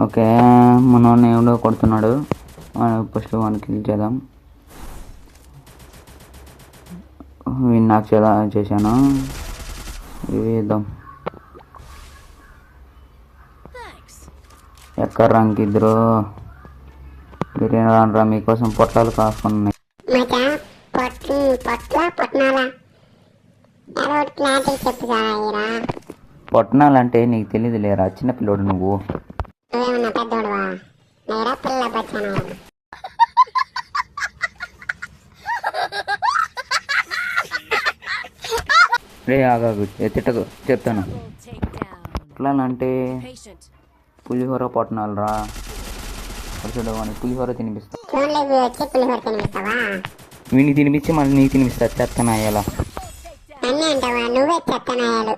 Okay, మన ఎవడో కొడుతున్నాడు. ఫస్ట్ వాడిని కిల్ చేద్దాం. వీడిని నాకు చేశాను. ఇవి ఇద్దాం. ఎక్కడ రంకి ఇద్దరు బిర్యానీ రానరా, మీకోసం పొట్లాలు కాసుకున్నాయి. పొట్నాలంటే నీకు తెలియదు లేరా, చిన్నపిల్లోడు నువ్వు. రే ఆగాగు, తిట్టకు చెప్తాను. పొట్లాలంటే పులిహోర పొట్నాలు రా. వాడికి పులిహోర తినిపిస్తా. వీడికి తినిపించి మళ్ళీ నీకు తినిపిస్తా. చెత్తనాయాల నువ్వే చెత్తనాయాలు.